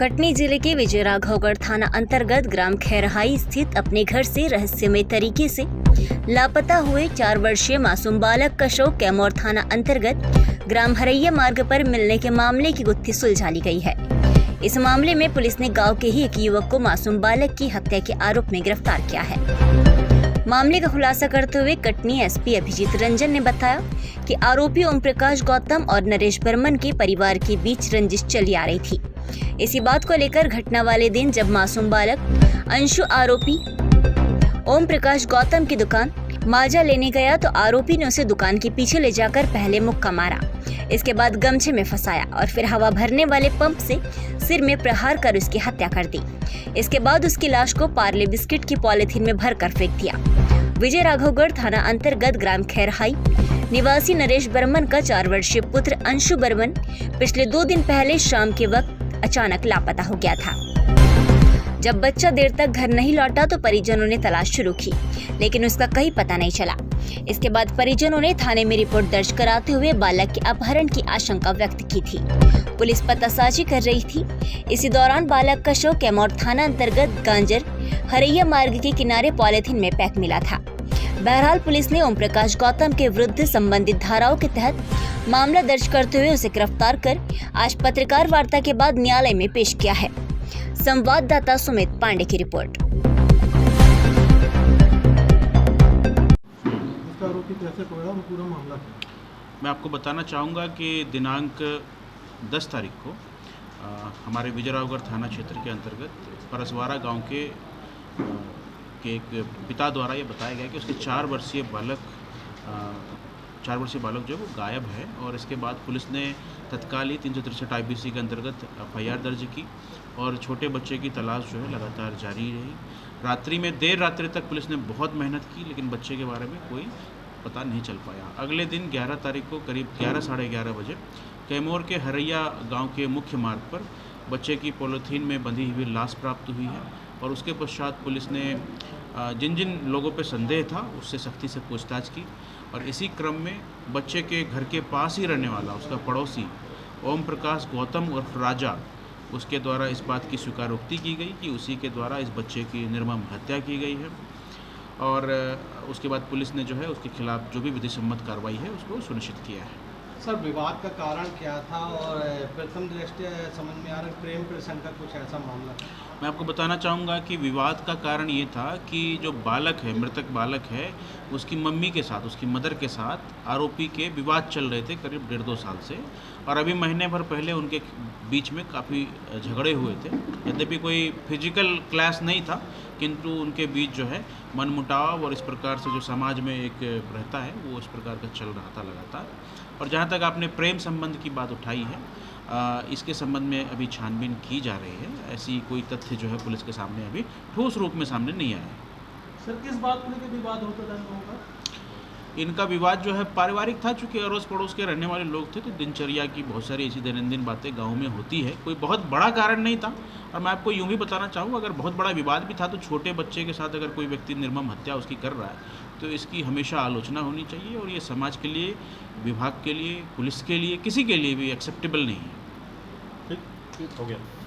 कटनी जिले के विजय राघवगढ़ थाना अंतर्गत ग्राम खैरहाई स्थित अपने घर से रहस्यमय तरीके से लापता हुए 4 वर्षीय मासूम बालक का शव कैमूर थाना अंतर्गत ग्राम हरैया मार्ग पर मिलने के मामले की गुत्थी सुलझा ली गई है। इस मामले में पुलिस ने गांव के ही एक युवक को मासूम बालक की हत्या के आरोप में गिरफ्तार किया है। मामले का खुलासा करते हुए कटनी एसपी अभिजीत रंजन ने बताया कि आरोपी ओम प्रकाश गौतम और नरेश बर्मन के परिवार के बीच रंजिश चली आ रही थी। इसी बात को लेकर घटना वाले दिन जब मासूम बालक अंशु आरोपी ओम प्रकाश गौतम की दुकान माजा लेने गया तो आरोपी ने उसे दुकान के पीछे ले जाकर पहले मुक्का मारा, इसके बाद गमछे में फंसाया और फिर हवा भरने वाले पंप से सिर में प्रहार कर उसकी हत्या कर दी। इसके बाद उसकी लाश को पार्ले बिस्किट की पॉलिथीन में भरकर फेंक दिया। विजय राघवगढ़ थाना अंतर्गत ग्राम खैरहाई निवासी नरेश बर्मन का 4 वर्षीय पुत्र अंशु बर्मन पिछले 2 दिन पहले शाम के वक्त अचानक लापता हो गया था। जब बच्चा देर तक घर नहीं लौटा तो परिजनों ने तलाश शुरू की, लेकिन उसका कहीं पता नहीं चला। इसके बाद परिजनों ने थाने में रिपोर्ट दर्ज कराते हुए बालक के अपहरण की आशंका व्यक्त की थी। पुलिस पतासाजी कर रही थी। इसी दौरान बालक का शव कैमूर थाना अंतर्गत गांजर हरैया मार्ग के किनारे पॉलिथीन में पैक मिला था। बहरहाल पुलिस ने ओम प्रकाश गौतम के विरुद्ध संबंधित धाराओं के तहत मामला दर्ज करते हुए उसे गिरफ्तार कर आज पत्रकार वार्ता के बाद न्यायालय में पेश किया है। संवाददाता सुमित पांडे की रिपोर्ट। पूरा मामला मैं आपको बताना चाहूँगा कि दिनांक 10 तारीख को हमारे विजय राघवगढ़ थाना क्षेत्र के अंतर्गत परसवाड़ा गांव के एक पिता द्वारा ये बताया गया कि उसके 4 वर्षीय बालक जो है वो गायब है। और इसके बाद पुलिस ने तत्काल ही 363 IPC के अंतर्गत FIR दर्ज की और छोटे बच्चे की तलाश जो है लगातार जारी रही। रात्रि में देर रात्रि तक पुलिस ने बहुत मेहनत की, लेकिन बच्चे के बारे में कोई पता नहीं चल पाया। अगले दिन 11 तारीख को करीब 11 साढ़े 11 बजे कैमूर के हरैया गांव के मुख्य मार्ग पर बच्चे की पॉलीथीन में बंधी हुई लाश प्राप्त हुई है। और उसके पश्चात पुलिस ने जिन जिन लोगों पर संदेह था उससे सख्ती से पूछताछ की और इसी क्रम में बच्चे के घर के पास ही रहने वाला उसका पड़ोसी ओम प्रकाश गौतम उर्फ राजा, उसके द्वारा इस बात की स्वीकारोक्ति की गई कि उसी के द्वारा इस बच्चे की निर्मम हत्या की गई है। और उसके बाद पुलिस ने जो है उसके खिलाफ जो भी विधि सम्मत कार्रवाई है उसको सुनिश्चित किया है। सर, विवाद का कारण क्या था और प्रथम दृष्टया समझ में आ रहा प्रेम प्रसंग का कुछ ऐसा मामला? मैं आपको बताना चाहूँगा कि विवाद का कारण ये था कि जो बालक है, मृतक बालक है, उसकी मम्मी के साथ, उसकी मदर के साथ आरोपी के विवाद चल रहे थे करीब 1.5-2 साल से। और अभी महीने भर पहले उनके बीच में काफ़ी झगड़े हुए थे। यद्यपि कोई फिजिकल क्लैश नहीं था, किंतु उनके बीच जो है मनमुटाव और इस प्रकार से जो समाज में एक रहता है वो इस प्रकार का चल रहा था लगातार। और जहाँ तक आपने प्रेम संबंध की बात उठाई है, इसके संबंध में अभी छानबीन की जा रही है। ऐसी कोई तथ्य जो है पुलिस के सामने अभी ठोस रूप में सामने नहीं आया है। सर, किस बात को लेकर विवाद होता था लोगों का? इनका विवाद जो है पारिवारिक था। चूँकि अड़ोस पड़ोस के रहने वाले लोग थे तो दिनचर्या की बहुत सारी ऐसी दैनंदिन बातें गाँव में होती है। कोई बहुत बड़ा कारण नहीं था। और मैं आपको यूँ भी बताना चाहूँ, अगर बहुत बड़ा विवाद भी था तो छोटे बच्चे के साथ अगर कोई व्यक्ति निर्मम हत्या उसकी कर रहा है तो इसकी हमेशा आलोचना होनी चाहिए। और ये समाज के लिए, विभाग के लिए, पुलिस के लिए, किसी के लिए भी एक्सेप्टेबल नहीं है। ठीक हो गया।